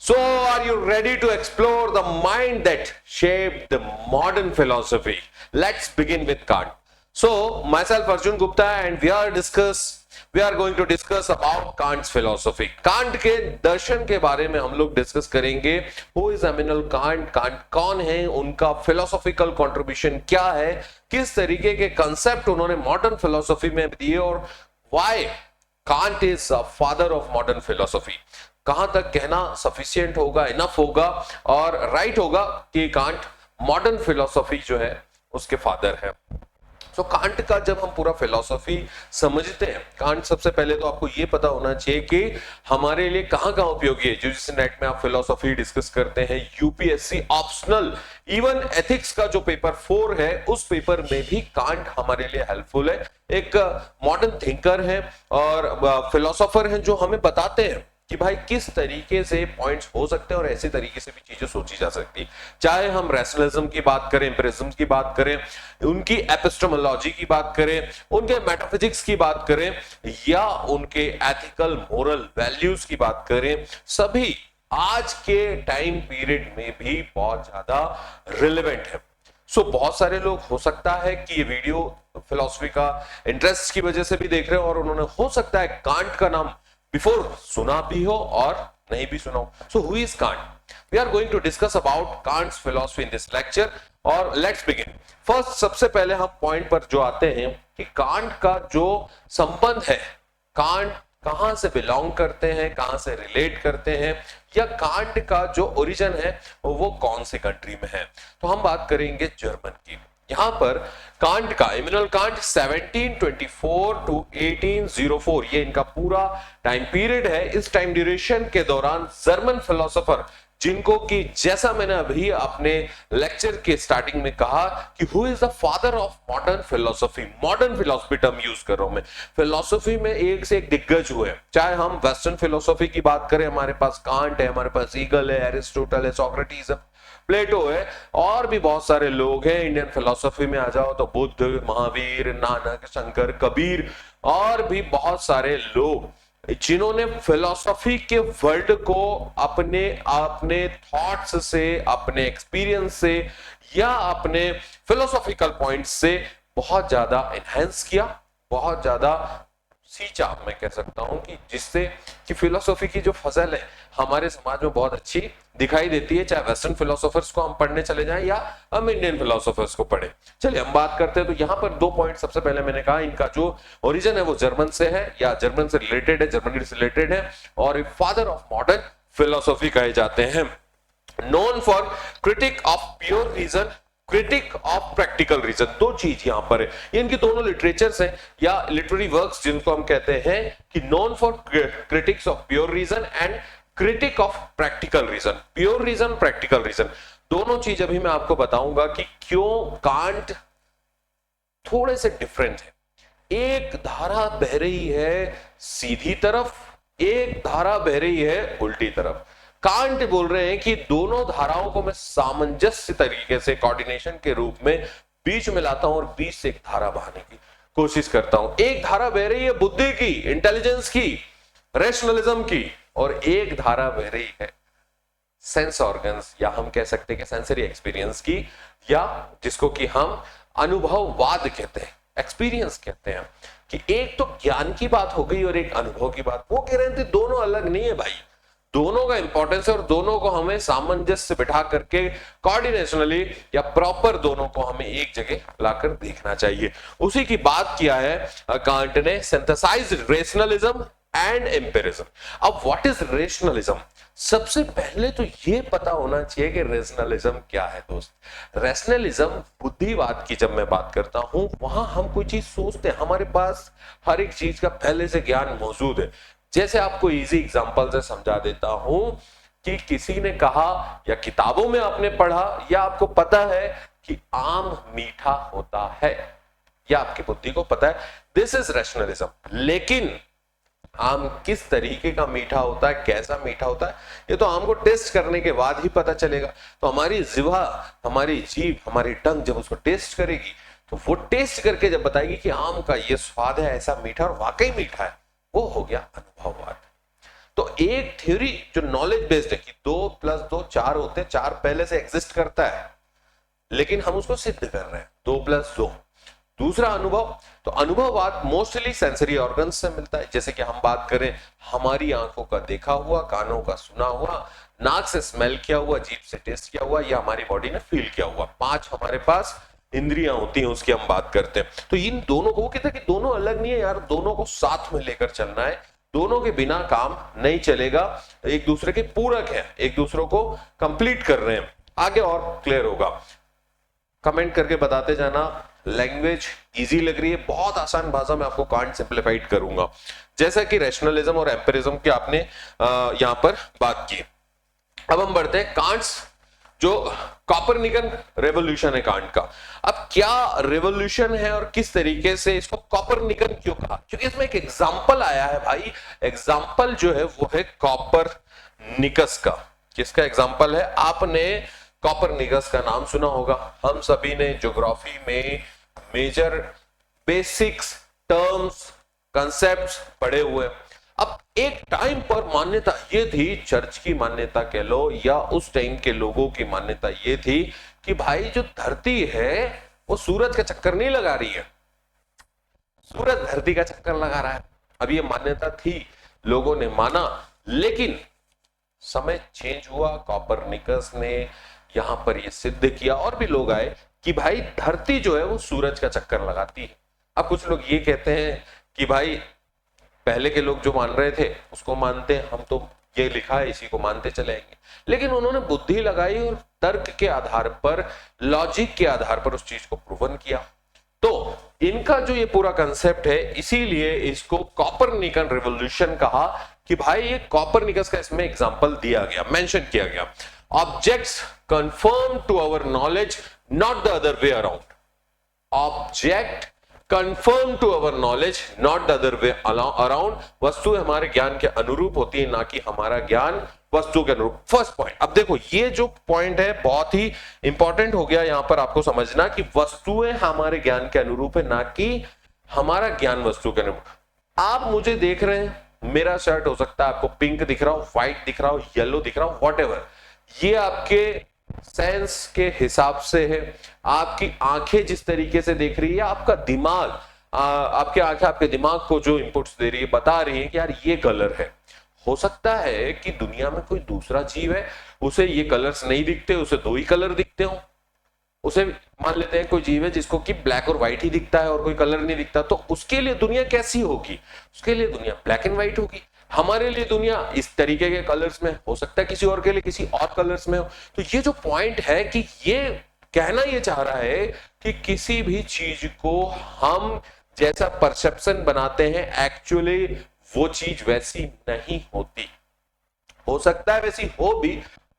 So, are you ready to explore the mind that shaped the modern philosophy? Let's begin with Kant. So, myself Arjun Gupta and we are going to discuss about Kant's philosophy. Kant के दर्शन के बारे में हम लोग discuss करेंगे. Who is Immanuel Kant? Kant कौन है? उनका philosophical contribution क्या है? किस तरीके के concept उन्होंने modern philosophy में दिए और why Kant is a father of modern philosophy? कहां तक कहना सफिशिएंट होगा, इनफ होगा और राइट होगा कि कांट मॉडर्न फिलॉसफी जो है उसके फादर है. तो कांट का जब हम पूरा फिलॉसफी समझते हैं, कांट सबसे पहले तो आपको ये पता होना चाहिए कि हमारे लिए कहां कहां उपयोगी है. यूजीसी नेट में आप फिलॉसफी डिस्कस करते हैं, यूपीएससी ऑप्शनल, इवन एथिक्स का जो पेपर 4 है उस पेपर में भी कांट हमारे लिए हेल्पफुल है. एक मॉडर्न थिंकर है और फिलोसोफर है जो हमें बताते हैं कि भाई किस तरीके से पॉइंट्स हो सकते हैं और ऐसे तरीके से भी चीजें सोची जा सकती है. चाहे हम रैशनलिज्म की बात करें, एम्पिरिज्म की बात करें, उनकी एपिस्टेमोलॉजी की बात करें, उनके मेटाफिजिक्स की बात करें या उनके एथिकल मोरल वैल्यूज की बात करें, सभी आज के टाइम पीरियड में भी बहुत ज्यादा रिलेवेंट है. सो बहुत सारे लोग हो सकता है कि ये वीडियो फिलॉसफी का इंटरेस्ट की वजह से भी देख रहे हो और उन्होंने हो सकता है कांट का नाम बिफोर सुना भी हो और नहीं भी सुना हो. So who is Kant? We are going to discuss about Kant's philosophy in this lecture और लेट्स बिगिन. फर्स्ट, सबसे पहले हम पॉइंट पर जो आते हैं कि कांट का जो संबंध है, कांट कहां से बिलोंग करते हैं, कहां से रिलेट करते हैं, या कांट का जो ओरिजिन है वो कौन से कंट्री में है. तो हम बात करेंगे जर्मन की. यहां पर कांट का, इमैनुअल कांट 1724 टू 1804, ये इनका पूरा टाइम पीरियड है. इस टाइम ड्यूरेशन के दौरान जर्मन फिलोसोफर, जिनको कि जैसा मैंने अभी अपने लेक्चर के स्टार्टिंग में कहा कि who is the father of modern philosophy, modern philosophy term use कर रहा हूं मैं. फिलोसफी में एक से एक दिग्गज हुए, चाहे हम वेस्टर्न फिलोसफी की बात करें, हमारे पास कांट है, हमारे पास हीगल है, एरिस्टोटल है, सोक्रेटिस है, प्लेटो है और भी बहुत सारे लोग हैं. इंडियन फिलोसफी में आ जाओ तो बुद्ध, महावीर, नानक, शंकर, कबीर और भी बहुत सारे लोग जिन्होंने फिलोसफी के वर्ल्ड को अपने थॉट्स से, अपने एक्सपीरियंस से या अपने फिलोसॉफिकल पॉइंट्स से बहुत ज्यादा एनहांस किया, बहुत ज्यादा सींचा, मैं कह सकता हूं कि जिससे कि फिलोसफी की जो फजल है हमारे समाज में बहुत अच्छी दिखाई देती है. चाहे वेस्टर्न फिलोसोफर्स को हम पढ़ने चले जाएं या हम इंडियन फिलोसोफर्स को पढ़ें. चलिए हम बात करते हैं. तो यहां पर 2 पॉइंट सबसे पहले मैंने कहा, इनका जो ओरिजिन है वो जर्मन से है या जर्मन से रिलेटेड है, जर्मनी से रिलेटेड है और फादर ऑफ मॉडर्न फिलोसफी कहे जाते हैं. Known for critique of pure reason, critique of practical reason. 2 चीज यहां पर है. ये इनकी दोनों लिटरेचर्स हैं या लिटरेरी वर्क्स जिनको हम कहते हैं कि known for critiques of pure reason and critique of practical reason. Pure reason, practical reason, दोनों चीज अभी मैं आपको बताऊंगा कि क्यों कांट थोड़े से डिफरेंट है. एक धारा बह रही है सीधी तरफ, एक धारा बह रही है उल्टी तरफ. कांट बोल रहे हैं कि दोनों धाराओं को मैं सामंजस्य तरीके से, कोऑर्डिनेशन के रूप में बीच में लाता हूं और बीच से एक धारा बहाने की कोशिश करता हूं. एक धारा बह रही है बुद्धि की, इंटेलिजेंस की, रैशनलिज्म की, और एक धारा बह रही है सेंस ऑर्गन्स या हम कह सकते हैं कि सेंसरी एक्सपीरियंस की, या जिसको कि हम अनुभववाद कहते हैं, एक्सपीरियंस कहते हैं. कि एक तो ज्ञान की बात हो गई और एक अनुभव की बात. वो कह रहे थे दोनों अलग नहीं है भाई, दोनों का इंपॉर्टेंस है और दोनों को हमें सामंजस्य बिठा करके कोऑर्डिनेशनली या प्रॉपर दोनों को हमें एक जगह लाकर देखना चाहिए. उसी की बात किया है कांट ने, सिंथेसाइज्ड रेशनलिज्म एंड एम्पिरिज्म. अब व्हाट इज रेशनलिज्म? सबसे पहले तो ये पता होना चाहिए कि रेशनलिज्म क्या है दोस्त. रेशनलिज्म, बुद्धिवाद की जब मैं बात करता हूं वहां हम कोई चीज सोचते हैं, हमारे पास हर एक चीज का पहले से ज्ञान मौजूद है. जैसे आपको इजी एग्जांपल से समझा देता हूं कि किसी ने कहा या किताबों में आपने पढ़ा या आपको पता है कि आम मीठा होता है, या आपकी बुद्धि को पता है, दिस इज रैशनलिज्म. लेकिन आम किस तरीके का मीठा होता है, कैसा मीठा होता है, ये तो आम को टेस्ट करने के बाद ही पता चलेगा. तो हमारी जिह्वा, हमारी जीभ, हमारी टंग जब उसको टेस्ट करेगी तो वो टेस्ट करके जब बताएगी कि आम का ये स्वाद है, ऐसा मीठा और वाकई मीठा है, वो हो गया अनुभववाद. तो एक थ्योरी जो नॉलेज बेस्ड है कि 2+2 4 होते हैं, 4 पहले से एग्जिस्ट करता है, लेकिन हम उसको सिद्ध कर रहे हैं 2+2। दूसरा अनुभव, तो अनुभववाद मोस्टली सेंसरी ऑर्गन्स से मिलता है, जैसे कि हम बात करें हमारी आंखों का देखा हुआ, कानों का सुना हुआ, नाक से स्मेल किया हुआ, जीभ से टेस्ट किया हुआ, या हमारी बॉडी ने फील किया हुआ। 5 हमारे पास इंद्रियां होती हैं, उसकी हम बात करते हैं। तो इन दोनों को, वो कहते हैं कि दोनों अलग नहीं है यार, दोनों को साथ में लेकर चलना है, दोनों के बिना काम नहीं चलेगा, एक दूसरे के पूरक है, एक दूसरे को कंप्लीट कर रहे हैं। आगे और क्लियर होगा, कमेंट करके बताते जाना। लैंग्वेज इजी लग रही है, बहुत आसान भाषा में आपको कांट सिंप्लीफाइड करूंगा। जैसा कि रैशनलिज्म और एम्पिरिज्म की आपने यहां पर बात की। अब हम बढ़ते हैं कांट्स जो कॉपरनिकन रेवोल्यूशन है कांट का। अब क्या रेवोल्यूशन है और किस तरीके से इसको कॉपरनिकन क्यों कहा, क्योंकि इसमें एक एग्जांपल आया है भाई। एग्जांपल जो है वो है कॉपरनिकस का। किसका एग्जांपल है? आपने कॉपरनिकस का नाम सुना होगा, हम सभी ने ज्योग्राफी में मेजर बेसिक्स टर्म्स कंसेप्ट्स पढ़े हुए। अब एक टाइम पर मान्यता ये थी, चर्च की मान्यता कह लो या उस टाइम के लोगों की मान्यता ये थी कि भाई जो धरती है वो सूरज का चक्कर नहीं लगा रही है, सूरज धरती का चक्कर लगा रहा है। अब ये मान्यता थी, लोगों ने माना, लेकिन समय चेंज हुआ, कॉपरनिकस ने यहां पर ये सिद्ध किया, और भी लोग आए कि भाई धरती जो है वो सूरज का चक्कर लगाती है। अब कुछ लोग ये कहते हैं कि भाई पहले के लोग जो मान रहे थे उसको मानते हैं, हम तो ये लिखा है इसी को मानते चलेंगे, लेकिन उन्होंने बुद्धि लगाई और तर्क के आधार पर, लॉजिक के आधार पर उस चीज को प्रूवन किया। तो इनका जो ये पूरा कंसेप्ट है, इसीलिए इसको कॉपरनिकन रिवॉल्यूशन कहा कि भाई ये कॉपरनिकस का इसमें एग्जांपल दिया गया, मेंशन किया गया। Objects conform to our knowledge, not the other way around. Object conform to our knowledge, not the other way around. वस्तु हमारे ज्ञान के अनुरूप होती है, ना कि हमारा ज्ञान वस्तु के अनुरूप। फर्स्ट पॉइंट, अब देखो ये जो पॉइंट है बहुत ही इंपॉर्टेंट हो गया यहां पर आपको समझना कि वस्तुएं हमारे ज्ञान के अनुरूप है, ना कि हमारा ज्ञान वस्तु के अनुरूप। आप मुझे देख रहे हैं, मेरा शर्ट हो सकता है आपको पिंक दिख रहा हो, व्हाइट दिख रहा हो, येलो दिख रहा हो, व्हाटएवर, ये आपके सेंस के हिसाब से है। आपकी आंखें जिस तरीके से देख रही है, आपका दिमाग, आपके आंखें आपके दिमाग को जो इनपुट्स दे रही है, बता रही है कि यार ये कलर है। हो सकता है कि दुनिया में कोई दूसरा जीव है, उसे ये कलर्स नहीं दिखते, उसे 2 ही कलर दिखते हो। उसे मान लेते हैं कोई जीव है जिसको कि ब्लैक और व्हाइट ही दिखता है और कोई कलर नहीं दिखता, तो उसके लिए दुनिया कैसी होगी? उसके लिए दुनिया ब्लैक एंड व्हाइट होगी। हमारे लिए दुनिया इस तरीके के कलर्स में हो सकता है, किसी और के लिए किसी और कलर्स में हो। तो ये जो पॉइंट है कि ये कहना ये चाह रहा है कि किसी भी चीज को हम जैसा परसेप्शन बनाते हैं, एक्चुअली वो चीज वैसी नहीं होती। हो सकता है वैसी हो भी,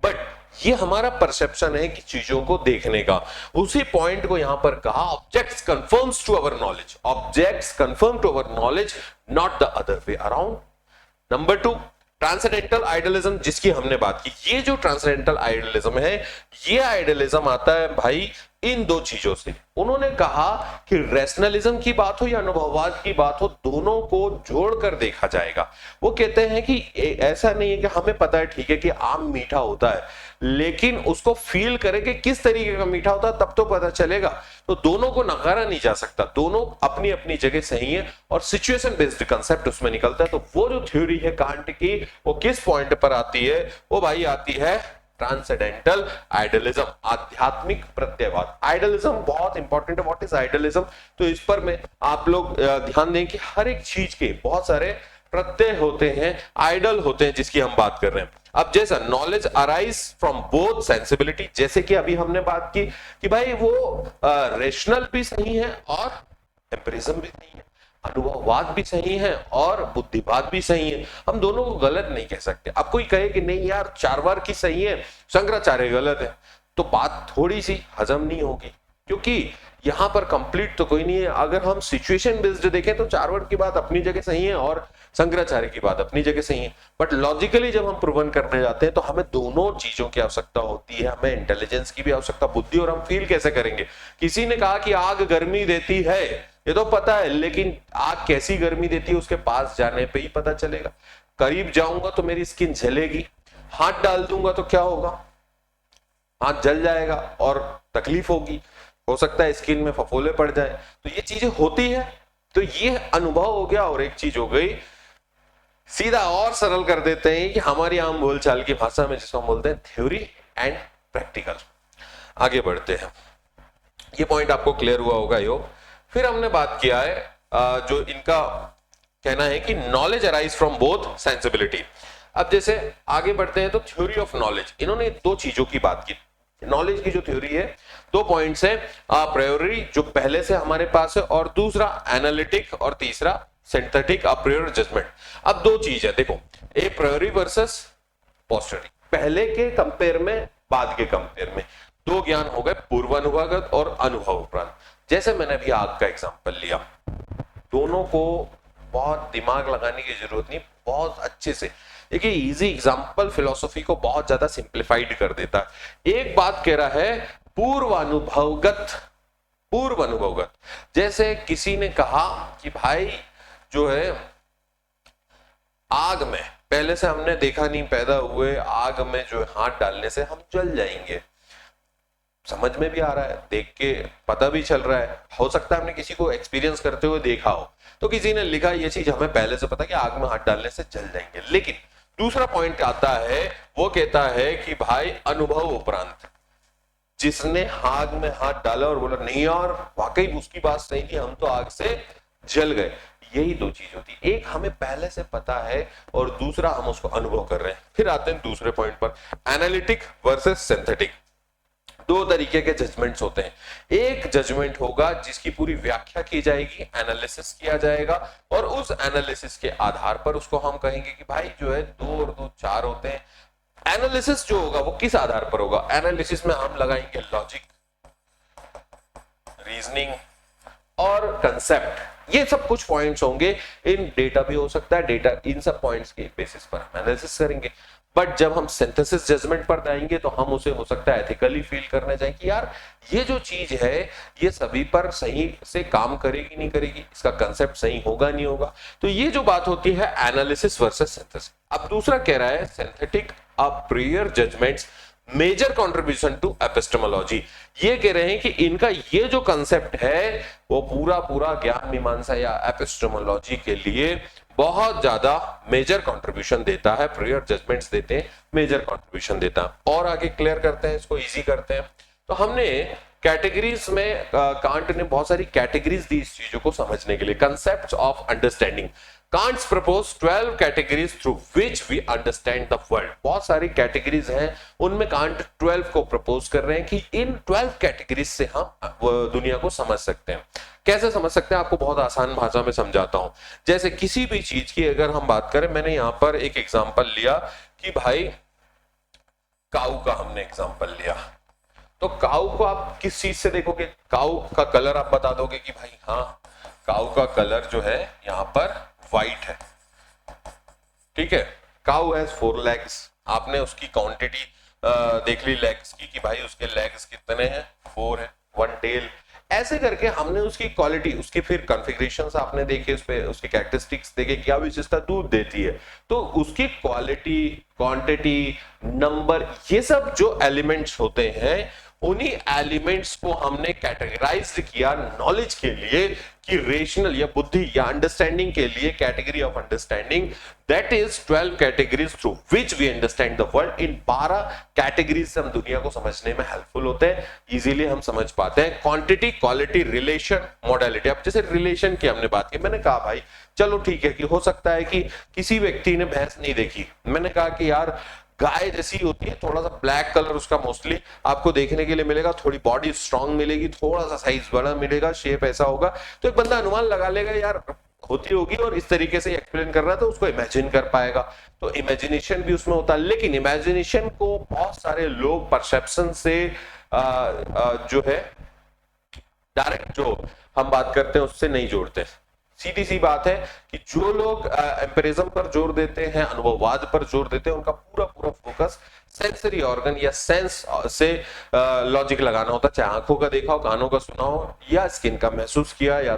बट ये हमारा परसेप्शन है कि चीजों को देखने का। उसी पॉइंट को यहां पर कहा, objects conforms to our knowledge, objects conform to our knowledge, not the other way around. Number 2, transcendental idealism, जिसकी हमने बात की। ये जो ट्रांसेंडेंटल आइडियलिज्म है, ये आइडियलिज्म आता है भाई इन 2 चीजों से। उन्होंने कहा कि रैशनलिज्म की बात हो या अनुभववाद की बात हो, दोनों को जोड़कर देखा जाएगा। वो कहते हैं कि ऐसा नहीं है कि हमें पता है ठीक है कि आम मीठा होता है, लेकिन उसको फील करें कि किस तरीके का मीठा होता है, तब तो पता चलेगा। तो दोनों को नकारा नहीं जा सकता, दोनों अपनी अपनी जगह सही है, और सिचुएशन बेस्ड कंसेप्ट उसमें निकलता है। तो वो जो थ्योरी है कांट की, वो किस पॉइंट पर आती है? वो भाई आती है ट्रांसेंडेंटल आइडियलिज्म, आध्यात्मिक प्रत्ययवाद। आइडियलिज्म बहुत इंपॉर्टेंट है। What is idealism? तो इस पर में आप लोग ध्यान दें कि हर एक चीज के बहुत सारे प्रत्यय होते हैं, आइडल होते हैं, जिसकी हम बात कर रहे हैं। अब जैसा knowledge arise from both sensibility, जैसे कि अभी हमने बात की कि भाई वो रेशनल भी सही है और एम्पिरिज्म भी सही है, अनुभववाद भी सही है और बुद्धिवाद भी सही है। हम दोनों को गलत नहीं कह सकते। अब कोई कहे कि नहीं यार चारवाक की सही है, शंकराचार्य गलत है, तो बात थोड़ी सी हजम नहीं होगी, क्योंकि यहां पर कंप्लीट तो कोई नहीं है। अगर हम सिचुएशन बेस्ड देखें तो चारवाक की बात अपनी जगह सही है और शंकराचार्य की बात अपनी जगह सही है, बट लॉजिकली जब हम प्रूवन करने जाते हैं तो हमें दोनों चीजों की आवश्यकता होती है। हमें इंटेलिजेंस की भी आवश्यकता, बुद्धि, और हम फील कैसे करेंगे? किसी ने कहा कि आग गर्मी देती है, ये तो पता है, लेकिन आग कैसी गर्मी देती है उसके पास जाने पे ही पता चलेगा। करीब जाऊंगा तो मेरी स्किन जलेगी, हाथ डाल दूंगा तो क्या होगा, हाथ जल जाएगा और तकलीफ होगी, हो सकता है स्किन में फफोले पड़ जाए। तो ये चीजें होती है। तो ये अनुभव हो गया। और एक चीज हो गई, सीधा और सरल कर देते हैं कि हमारी आम बोलचाल की भाषा में जिसको हम बोलते हैं थ्योरी एंड प्रैक्टिकल। आगे बढ़ते हैं। ये पॉइंट आपको क्लियर हुआ होगा योग। फिर हमने बात किया है जो इनका कहना है कि knowledge arise from both sensibility. अब जैसे आगे बढ़ते हैं तो थ्योरी ऑफ नॉलेज, इन्होंने दो चीजों की बात की। नॉलेज की जो थ्योरी है, दो पॉइंट्स है, प्रायोरी जो पहले से हमारे पास है, और दूसरा एनालिटिक, और तीसरा सिंथेटिक अप्रियोरी जजमेंट। अब दो चीज है, देखो, ए प्रायोरी वर्सेस पोस्टरी, पहले के कंपेयर में बाद के कंपेयर में दो ज्ञान हो गए, पूर्वानुभागत और अनुभव उपरांत। जैसे मैंने अभी आग का एग्जांपल लिया, दोनों को बहुत दिमाग लगाने की जरूरत नहीं, बहुत अच्छे से। देखिए इजी एग्जांपल फिलॉसफी को बहुत ज्यादा सिंप्लीफाइड कर देता है। एक बात कह रहा है पूर्वानुभवगत, पूर्वानुभवगत। जैसे किसी ने कहा कि भाई जो है आग में, पहले से हमने देखा नहीं, पैदा हुए आग में जो हाथ डालने से हम जल जाएंगे, समझ में भी आ रहा है, देख के पता भी चल रहा है। हो सकता है हमने किसी को एक्सपीरियंस करते हुए देखा हो, तो किसी ने लिखा ये चीज हमें पहले से पता कि आग में हाथ डालने से जल जाएंगे। लेकिन दूसरा पॉइंट आता है, वो कहता है कि भाई अनुभव उपरांत, जिसने आग में हाथ डाला और बोला नहीं यार वाकई उसकी बात सही थी, हम तो आग से जल गए, यही दो चीज होती है। एक हमें पहले से पता है और दूसरा हम उसको अनुभव कर रहे हैं। फिर आते हैं दूसरे पॉइंट पर, एनालिटिक वर्सेस सिंथेटिक। दो तरीके के जजमेंट्स होते हैं। एक जजमेंट होगा जिसकी पूरी व्याख्या की जाएगी, एनालिसिस किया जाएगा, और उस एनालिसिस के आधार पर उसको हम कहेंगे कि भाई जो है 2 और 2 4 होते हैं। एनालिसिस जो होगा वो किस आधार पर होगा, एनालिसिस में हम लगाएंगे लॉजिक, रीजनिंग और कंसेप्ट, ये सब कुछ पॉइंट्स होंगे। इन डेटा भी हो सकता है, डेटा इन सब पॉइंट्स के बेसिस पर हम एनालिसिस करेंगे। बट जब हम सिंथेसिस जजमेंट पर जाएंगे तो हम उसे हो सकता है एथिकली फील करने जाएं कि यार ये जो चीज है ये सभी पर सही से काम करेगी नहीं करेगी, इसका कंसेप्ट सही होगा नहीं होगा। तो ये जो बात होती है एनालिसिस वर्सेस सिंथेसिस। अब दूसरा कह रहा है synthetic a priori judgements major contribution to epistemology. ये कह रहे हैं कि इनका ये जो कंसेप्ट है वो पूरा पूरा ज्ञान मीमांसा या एपिस्टेमोलॉजी के लिए बहुत ज्यादा मेजर कंट्रीब्यूशन देता है, प्रियर जजमेंट्स देते हैं, मेजर कंट्रीब्यूशन देता है। और आगे क्लियर करते हैं, इसको इजी करते हैं। तो हमने कैटेगरीज में कांट ने बहुत सारी कैटेगरीज दी इस चीजों को समझने के लिए, concepts of understanding. Kant's proposed 12 categories through which we understand the world। बहुत सारी कैटेगरीज हैं, उनमें कांट 12 को प्रपोज कर रहे हैं कि इन 12 कैटेगरीज से हम दुनिया को समझ सकते हैं। कैसे समझ सकते हैं, आपको बहुत आसान भाषा में समझाता हूं। जैसे किसी भी चीज की अगर हम बात करें, मैंने यहां पर एक एग्जांपल लिया कि भाई काऊ का हमने एग्जांपल लिया, तो काऊ को आप किस चीज से देखोगे, काऊ का कलर आप बता दोगे कि भाई हाँ काऊ का कलर जो है यहां पर व्हाइट है, ठीक है। काऊ हैज 4 लेग्स, आपने उसकी क्वांटिटी देख ली लेग्स की कि भाई उसके लेग्स कितने हैं, 4 है, 1 टेल। ऐसे करके हमने उसकी क्वालिटी, उसकी फिर कॉन्फ़िगरेशंस आपने देखे, उस पे उसके कैरेक्टरिस्टिक्स देखे, क्या विशेषता दूध देती है, तो उसकी क्वालिटी, क्वांटिटी, नंबर, ये सब जो एलिमेंट्स होते हैं, उन्हीं एलिमेंट्स को हमने कैटेगराइज किया नॉलेज के लिए कि रेशनल या बुद्धि या अंडरस्टैंडिंग के लिए, category of understanding, that is 12 categories through which we understand the world. इन 12 कैटेगरीज से हम दुनिया को समझने में हेल्पफुल होते हैं, इजीली हम समझ पाते हैं। Quantity, quality, relation, modality. अब जैसे रिलेशन की हमने बात की, मैंने कहा भाई चलो ठीक है कि हो सकता है कि किसी व्यक्ति ने भैंस नहीं देखी, मैंने कहा कि यार गाय जैसी होती है, थोड़ा सा ब्लैक कलर उसका मोस्टली आपको देखने के लिए मिलेगा, थोड़ी बॉडी स्ट्रांग मिलेगी, थोड़ा सा साइज बड़ा मिलेगा, शेप ऐसा होगा, तो एक बंदा अनुमान लगा लेगा यार होती होगी, और इस तरीके से एक्सप्लेन कर रहा है तो उसको इमेजिन कर पाएगा। तो इमेजिनेशन भी उसमें होता है, लेकिन इमेजिनेशन को बहुत सारे लोग परसेप्शन से जो है डायरेक्ट जो हम बात करते हैं उससे नहीं जोड़ते। सीधी सी बात है कि जो लोग एम्पिरिज्म पर जोर देते हैं, अनुभववाद पर जोर देते हैं, उनका पूरा पूरा फोकस सेंसरी ऑर्गन या सेंस से लॉजिक लगाना होता है, चाहे आंखों का देखा हो, कानों का सुना हो, या स्किन का महसूस किया, या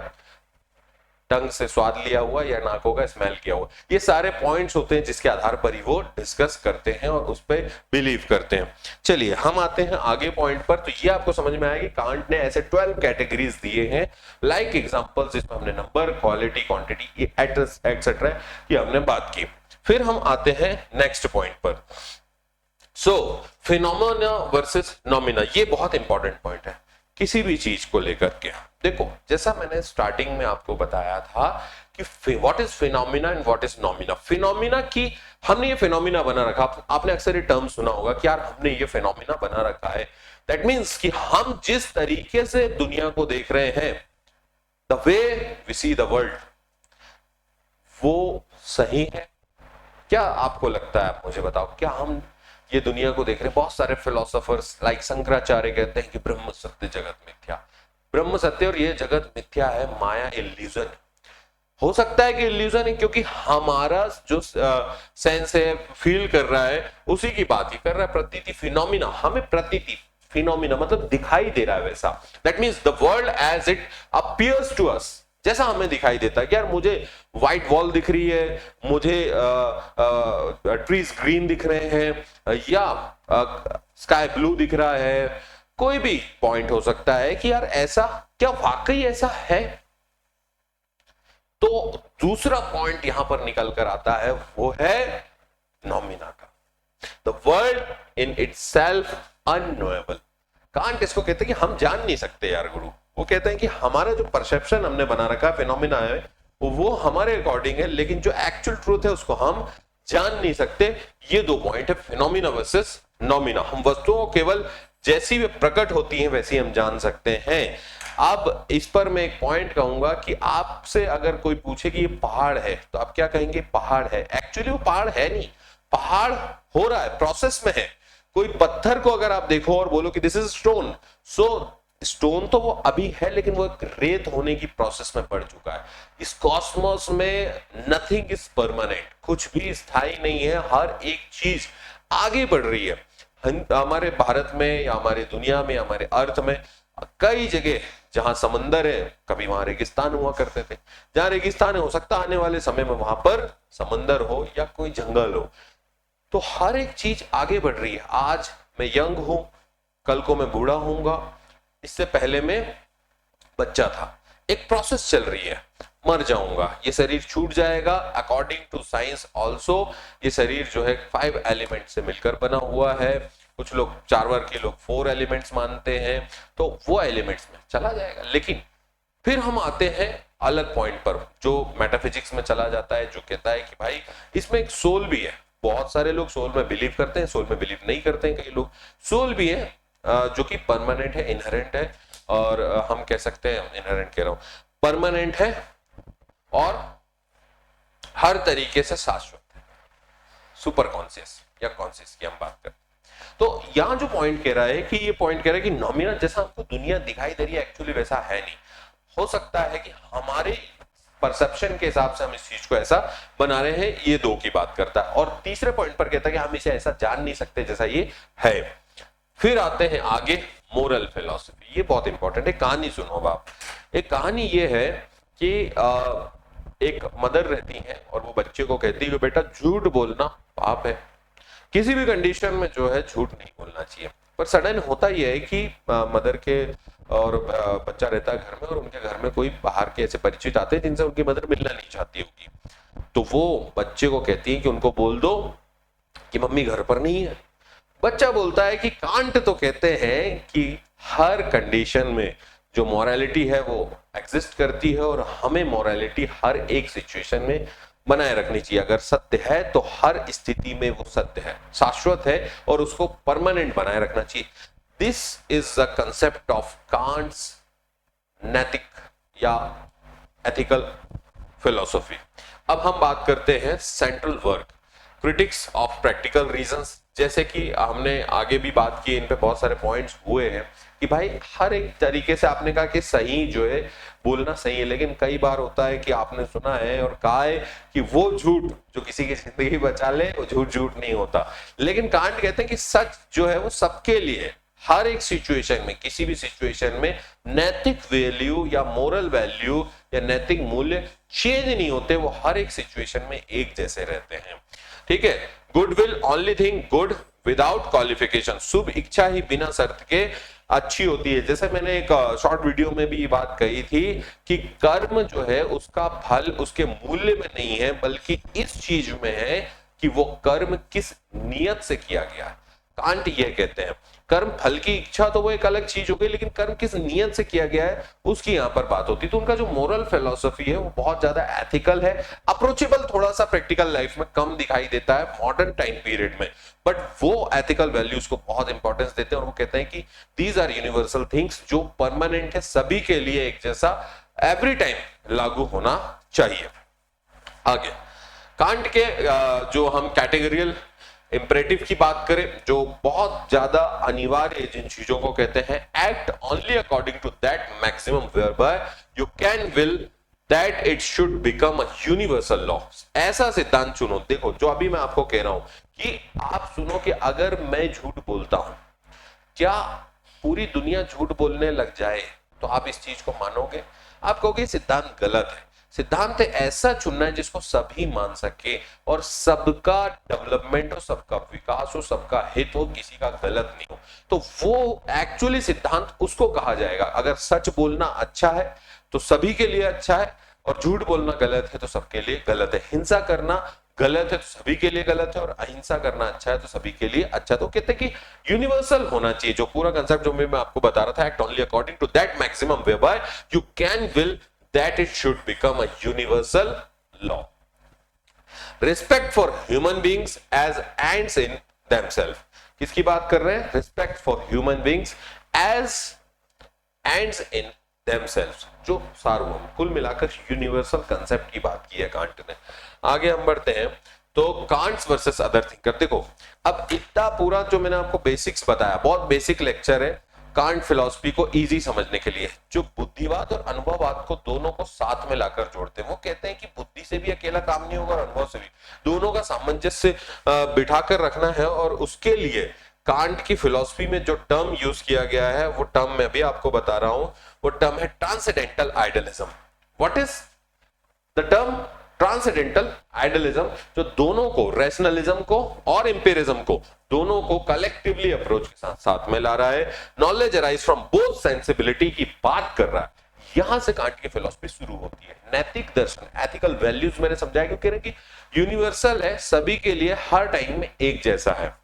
टंग से स्वाद लिया हुआ या नाकों का स्मेल किया हुआ। ये सारे पॉइंट्स होते हैं जिसके आधार पर ही वो डिस्कस करते हैं और उस पर बिलीव करते हैं। चलिए हम आते हैं आगे पॉइंट पर। तो ये आपको समझ में आया कि कांट ने ऐसे 12 कैटेगरीज दिए हैं, लाइक एग्जांपल्स जिसमें हमने नंबर, क्वालिटी, क्वांटिटी एक्सेट्रा की हमने बात की। फिर हम आते हैं नेक्स्ट पॉइंट पर। सो फिनोमेना वर्सेस नॉमिना, ये बहुत इंपॉर्टेंट पॉइंट है किसी भी चीज को लेकर के। देखो जैसा मैंने स्टार्टिंग में आपको बताया था कि what is phenomena and what is noumena. Phenomena की हमने ये फिनोमिना बना रखा, आपने अक्सर ये टर्म सुना होगा कि यार हमने ये फिनोमिना बना रखा है। दैट मीन्स कि हम जिस तरीके से दुनिया को देख रहे हैं, the way we see the world, वो सही है क्या? आपको लगता है? आप मुझे बताओ, क्या हम ये दुनिया को देख रहे हैं? बहुत सारे फिलोसोफर्स लाइक शंकराचार्य कहते हैं कि ब्रह्म सत्य जगत मिथ्या। ब्रह्म सत्य और ये जगत मिथ्या है, माया इल्यूजन। हो सकता है कि इल्यूजन है क्योंकि हमारा जो सेंस है, फील कर रहा है, उसी की बात ही कर रहा है। प्रतीति, फिनोमिना, हमें प्रतीति, फिनोमिना मतलब दिखाई दे रहा है वैसा। That means the world as it appears to us, जैसा हमें दिखाई देता है कि यार मुझे व्हाइट वॉल दिख रही है, मुझे ट्रीज ग्रीन दिख रहे हैं, या स्काई ब्लू दिख रहा है। कोई भी पॉइंट हो सकता है कि यार ऐसा क्या वाकई ऐसा है। तो दूसरा पॉइंट यहां पर निकल कर आता है, वो है नॉमिना का। The world in itself unknowable. Can't इसको कहते हैं कि हम जान नहीं सकते यार गुरु। वो कहते हैं कि हमारा जो परसेप्शन हमने बना रखा है, फिनोमिना है, वो हमारे अकॉर्डिंग है, लेकिन जो एक्चुअल ट्रूथ है उसको हम जान नहीं सकते। ये दो पॉइंट है, फिनोमिना वर्सेस नॉमिना। हम वस्तुओं केवल जैसी वे प्रकट होती हैं वैसी हम जान सकते हैं। अब इस पर मैं एक पॉइंट कहूंगा कि आपसे अगर कोई पूछे कि ये पहाड़ है, तो आप क्या कहेंगे? पहाड़ है। एक्चुअली वो पहाड़ है नहीं, पहाड़ हो रहा है, प्रोसेस में है। कोई पत्थर को अगर आप देखो और बोलो कि this is stone, so stone तो वो अभी है, लेकिन वो एक रेत होने की प्रोसेस में पड़ चुका है। इस कॉस्मोस में नथिंग इज परमानेंट, कुछ भी स्थायी नहीं है, हर एक चीज आगे बढ़ रही है। हमारे भारत में या हमारे दुनिया में, हमारे अर्थ में कई जगह जहां समंदर है, कभी वहां रेगिस्तान हुआ करते थे। जहां रेगिस्तान है, हो सकता है आने वाले समय में वहां पर समंदर हो या कोई जंगल हो। तो हर एक चीज आगे बढ़ रही है। आज मैं यंग हूं, कल को मैं बूढ़ा होऊंगा, इससे पहले मैं बच्चा था। एक प्रोसेस चल रही है, मर जाऊंगा, ये शरीर छूट जाएगा। अकॉर्डिंग टू साइंस ऑल्सो ये शरीर जो है 5 एलिमेंट से मिलकर बना हुआ है। कुछ लोग, चार्वाक के लोग 4 एलिमेंट्स मानते हैं, तो वो एलिमेंट्स में चला जाएगा। लेकिन फिर हम आते हैं अलग पॉइंट पर, जो मेटाफिजिक्स में चला जाता है, जो कहता है कि भाई इसमें एक सोल भी है। बहुत सारे लोग सोल में बिलीव करते हैं, सोल में बिलीव नहीं करते हैं। कई लोग सोल भी है जो कि परमानेंट है, इनहेरेंट है, और हम कह सकते हैं, इनहेरेंट कह रहा हूं, परमानेंट है और हर तरीके से शाश्वत है। सुपर कॉन्शियस या कॉन्शियस की हम बात करते हैं। तो यहां जो पॉइंट कह रहा है कि ये पॉइंट कह रहा है कि नॉमिना जैसा हमको दुनिया दिखाई दे रही है, एक्चुअली वैसा है नहीं। हो सकता है कि हमारे परसेप्शन के हिसाब से हम इस चीज को ऐसा बना रहे हैं। ये दो की बात करता है। और तीसरे पॉइंट पर कहता है कि हम इसे ऐसा जान नहीं सकते जैसा ये है। फिर आते हैं आगे मोरल फिलॉसफी। ये बहुत इंपॉर्टेंट है। कहानी सुनो बाप। एक कहानी ये है कि एक मदर रहती है और वो बच्चे को कहती है बेटा झूठ बोलना पाप है, किसी भी कंडीशन में जो है झूठ नहीं बोलना चाहिए। पर सडन होता यह है कि मदर के और बच्चा रहता है घर में, और उनके घर में कोई बाहर के ऐसे परिचित आते हैं जिनसे उनकी मदर मिलना नहीं चाहती होगी। तो वो बच्चे को कहती है कि उनको बोल दो कि मम्मी घर पर नहीं है। बच्चा बोलता है कि कांट तो कहते हैं कि हर कंडीशन में जो मॉरलिटी है वो एग्जिस्ट करती है, और हमें मॉरलिटी हर एक सिचुएशन में बनाए रखनी चाहिए। अगर सत्य है तो हर स्थिति में वो सत्य है, शाश्वत है, और उसको परमानेंट बनाए रखना चाहिए। This is the concept of Kant's नैतिक या एथिकल फिलॉसफी। अब हम बात करते हैं central work, critiques of practical reasons. जैसे कि हमने आगे भी बात की, इन पे बहुत सारे पॉइंट्स हुए हैं कि भाई हर एक तरीके से आपने कहा कि सही जो है बोलना सही है, लेकिन कई बार होता है कि आपने सुना है और कहा है कि वो झूठ जो किसी की जिंदगी बचा ले वो झूठ नहीं होता। लेकिन कांट कहते हैं कि सच जो है वो सबके लिए, हर एक सिचुएशन में, किसी भी सिचुएशन में नैतिक वैल्यू या मोरल वैल्यू या नैतिक मूल्य चेंज नहीं होते, वो हर एक सिचुएशन में एक जैसे रहते हैं। ठीक है, good will only thing good without qualification, शुभ इच्छा ही बिना शर्त के अच्छी होती है। जैसे मैंने एक शॉर्ट वीडियो में भी ये बात कही थी कि कर्म जो है उसका फल उसके मूल्य में नहीं है, बल्कि इस चीज में है कि वो कर्म किस नियत से किया गया है। कांट ये कहते हैं कर्म फल की इच्छा तो वो एक अलग चीज हो गई, लेकिन कर्म किस नियत से किया गया है उसकी यहाँ पर बात होती है। तो उनका जो मोरल फिलॉसफी है वो बहुत ज्यादा एथिकल है, अप्रोचेबल थोड़ा सा प्रैक्टिकल लाइफ में कम दिखाई देता है मॉडर्न टाइम पीरियड में, बट वो एथिकल वैल्यूज को बहुत इंपॉर्टेंस देते हैं और वो कहते हैं कि दीज आर यूनिवर्सल थिंग्स जो परमानेंट है, सभी के लिए एक जैसा एवरी टाइम लागू होना चाहिए। आगे कांट के जो हम कैटेगरियल इंपरेटिव की बात करें, जो बहुत ज्यादा अनिवार्य जिन चीजों को कहते हैं, act only according to that maximum whereby you can will that it should become a universal law. ऐसा सिद्धांत चुनो। देखो जो अभी मैं आपको कह रहा हूं कि आप सुनो कि अगर मैं झूठ बोलता हूं, क्या पूरी दुनिया झूठ बोलने लग जाए तो आप इस चीज को मानोगे? आप कहोगे सिद्धांत गलत है। सिद्धांत ऐसा चुनना है जिसको सभी मान सके और सबका डेवलपमेंट हो, सबका विकास हो, सबका हित हो, किसी का गलत नहीं हो। तो वो एक्चुअली सिद्धांत उसको कहा जाएगा। अगर सच बोलना अच्छा है तो सभी के लिए अच्छा है, और झूठ बोलना गलत है तो सबके लिए गलत है। हिंसा करना गलत है तो सभी के लिए गलत है, और अहिंसा करना अच्छा है तो सभी के लिए अच्छा। तो कहते हैं कि यूनिवर्सल होना चाहिए। जो पूरा कंसेप्ट जो मैं आपको बता रहा था, act only according to that maximum whereby you can will that it should become a universal law. Respect for human beings as ants in themselves. किसकी बात कर रहे हैं? Respect for human beings as ants in themselves. जो सार्वभौम, कुल मिलाकर universal concept की बात की है कांट ने। आगे हम बढ़ते हैं तो कांट्स वर्सेस अदर थिंकर। देखो अब इतना पूरा जो मैंने आपको बेसिक्स बताया, बहुत बेसिक लेक्चर है कांट फिलॉसफी को इजी समझने के लिए, जो बुद्धिवाद और अनुभववाद को दोनों को साथ में लाकर जोड़ते हैं। वो कहते हैं कि बुद्धि से भी अकेला काम नहीं होगा और अनुभव से भी, दोनों का सामंजस्य बिठाकर रखना है। और उसके लिए कांट की फिलॉसफी में जो टर्म यूज किया गया है, वो टर्म मैं भी आपको बता रहा हूं, वो टर्म है transcendental idealism. What is the term? Transcendental idealism, जो दोनों को, रैशनलिज्म को और एम्पिरिज्म को, दोनों को कलेक्टिवली अप्रोच के साथ साथ में ला रहा है। Knowledge arise from both sensibility की बात कर रहा है। यहां से कांट की फिलॉसफी शुरू होती है। नैतिक दर्शन, एथिकल वैल्यूज मैंने समझाया, क्यों कह रहे हैं कि यूनिवर्सल है, सभी के लिए हर टाइम में एक जैसा है।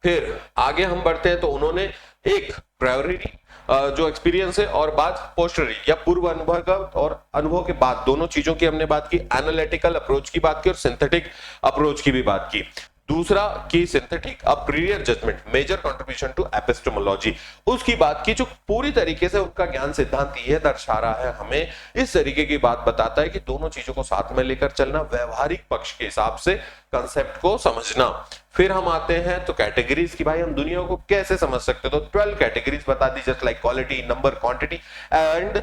फिर आगे हम बढ़ते हैं तो उन्होंने एक प्रायोरिटी जो एक्सपीरियंस है और बात पोस्टरी या पूर्व अनुभव का, और अनुभव के बाद, दोनों चीजों की हमने बात की। एनालिटिकल अप्रोच की बात की और सिंथेटिक अप्रोच की भी बात की। दूसरा की synthetic a priori judgement, major contribution to epistemology, उसकी बात की, जो पूरी तरीके से उनका ज्ञान सिद्धांत ये दर्शा रहा है, हमें इस तरीके की बात बताता है कि दोनों चीजों को साथ में लेकर चलना, व्यवहारिक पक्ष के हिसाब से कंसेप्ट को समझना। फिर हम आते हैं तो कैटेगरीज की, भाई हम दुनिया को कैसे समझ सकते, तो 12 कैटेगरीज बता दी, just like quality, number, quantity and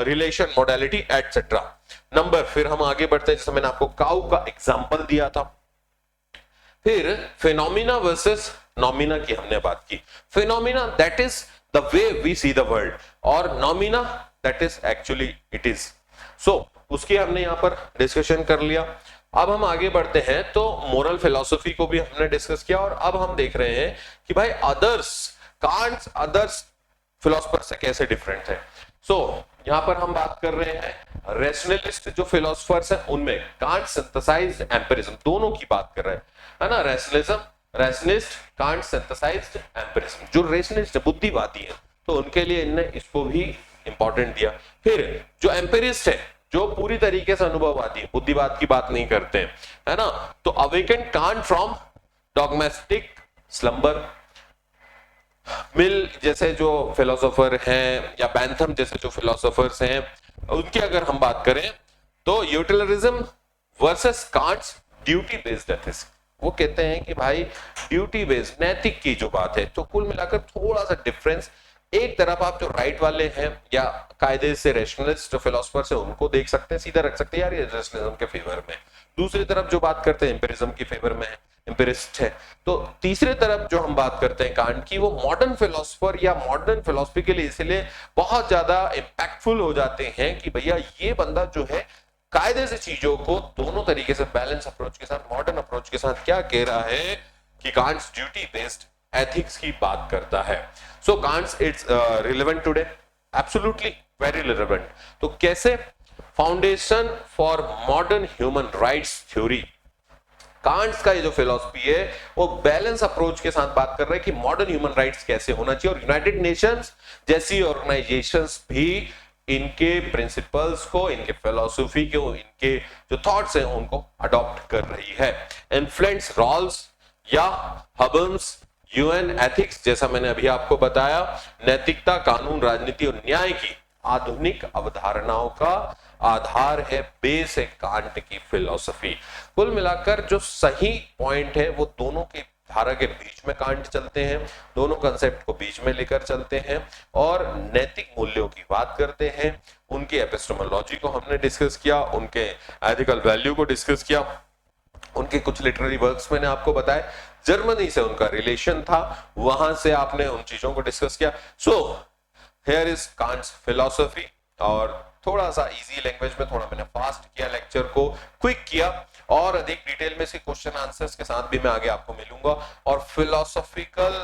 relation, modality etcetera. Number, फिर हम आगे बढ़ते हैं, जैसे मैंने आपको काउ का एग्जांपल दिया था। फिर फिनोमिना वर्सेस नॉमिना की हमने बात की। Phenomena that is the way we see the world, और noumena that is actually it is. So उसकी हमने यहां पर डिस्कशन कर लिया। अब हम आगे बढ़ते हैं तो मोरल फिलॉसफी को भी हमने डिस्कस किया, और अब हम देख रहे हैं कि भाई अदर्स, कांट्स अदर्स फिलोसफर से कैसे डिफरेंट है। सो यहां पर हम बात कर रहे हैं रैशनलिस्ट जो फिलोसफर्स हैं उनमें, कांट सिंथेसाइज्ड एम्पिरिज्म, दोनों की बात कर रहे हैं, है ना। Rationalism, rationalist, Kant synthesized empiricism, जो रैशनलिस्ट बुद्धिवादी है तो उनके लिए इनने इसको भी इंपॉर्टेंट दिया। फिर जो एम्पिरिस्ट है, जो पूरी तरीके से अनुभववादी है, बुद्धिवाद की बात नहीं करते हैं, है ना, तो अवेकन कांट फ्रॉम डॉगमेस्टिक स्लंबर। मिल जैसे जो फिलोसोफर हैं या बैंथम जैसे जो फिलोसोफर्स हैं, उनकी अगर हम बात करें तो यूटिलिटरिज्म वर्सेस कांट्स ड्यूटी बेस्ड एथिक्स। वो कहते हैं कि भाई ड्यूटी बेस्ड, नैतिक की जो बात है, तो कुल मिलाकर थोड़ा सा डिफरेंस। एक तरफ आप जो राइट वाले हैं या कायदे से रैशनलिस्ट जो फिलोसफर्स हैं उनको देख सकते हैं, सीधा रख सकते हैं यार ये रैशनलिज्म के फेवर में। दूसरी तरफ जो बात करते हैं एम्पिरिज्म की फेवर में है। एम्पिरिस्ट है। तो तीसरे तरफ जो हम बात करते हैं कांट की, वो मॉडर्न फिलोसोफर या मॉडर्न फिलोसफी के लिए इसलिए बहुत ज्यादा इम्पैक्टफुल हो जाते हैं कि भैया ये बंदा जो है कायदे से चीजों को दोनों तरीके से बैलेंस अप्रोच के साथ, मॉडर्न अप्रोच के साथ क्या कह रहा है कि कांट्स ड्यूटी बेस्ड एथिक्स की बात करता है। So Kant's its relevant today, absolutely very relevant. तो कैसे? Foundation for modern human rights theory, Kant's का ये जो फिलॉसफी है वो बैलेंस अप्रोच के साथ बात कर रहे हैं कि मॉडर्न ह्यूमन राइट्स कैसे होना चाहिए, और यूनाइटेड नेशंस जैसी ऑर्गेनाइजेशंस भी इनके प्रिंसिपल्स को, इनके फिलॉसफी को, इनके जो थॉट्स हैं उनको अडॉप्ट कर रही है। इन्फ्लुएंस रॉल्स या हबम्स यूएन एथिक्स, जैसा मैंने अभी आपको बताया, नैतिकता, कानून, राजनीति और न्याय की आधुनिक अवधारणाओं का आधार है, बेस है कांट की फिलॉसफी। कुल मिलाकर जो सही पॉइंट है वो दोनों के धारा के बीच में कांट चलते हैं, दोनों कंसेप्ट को बीच में लेकर चलते हैं और नैतिक मूल्यों की बात करते हैं। उनकी एपिस्टेमोलॉजी को हमने डिस्कस किया, उनके एथिकल वैल्यू को डिस्कस किया, उनके कुछ लिटरेरी वर्क्स मैंने आपको बताए, जर्मनी से उनका रिलेशन था, वहां से आपने उन चीजों को डिस्कस किया। सो हियर इज कांट्स फिलॉसफी, और थोड़ा सा इजी लैंग्वेज में, थोड़ा मैंने फास्ट किया लेक्चर को, क्विक किया, और अधिक डिटेल में से क्वेश्चन आंसर्स के साथ भी मैं आगे आपको मिलूंगा। और फिलोसॉफिकल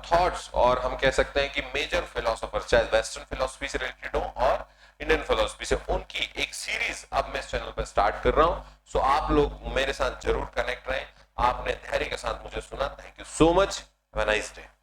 थॉट्स, और हम कह सकते हैं कि मेजर फिलोसोफर, चाहे वेस्टर्न फिलोसफी से रिलेटेड हो और इंडियन फिलोसफी से, उनकी एक सीरीज अब मैं इस चैनल पर स्टार्ट कर रहा हूं। सो आप लोग मेरे साथ जरूर कनेक्ट रहें। आपने धैर्य के साथ मुझे सुना, thank you so much, have a nice day.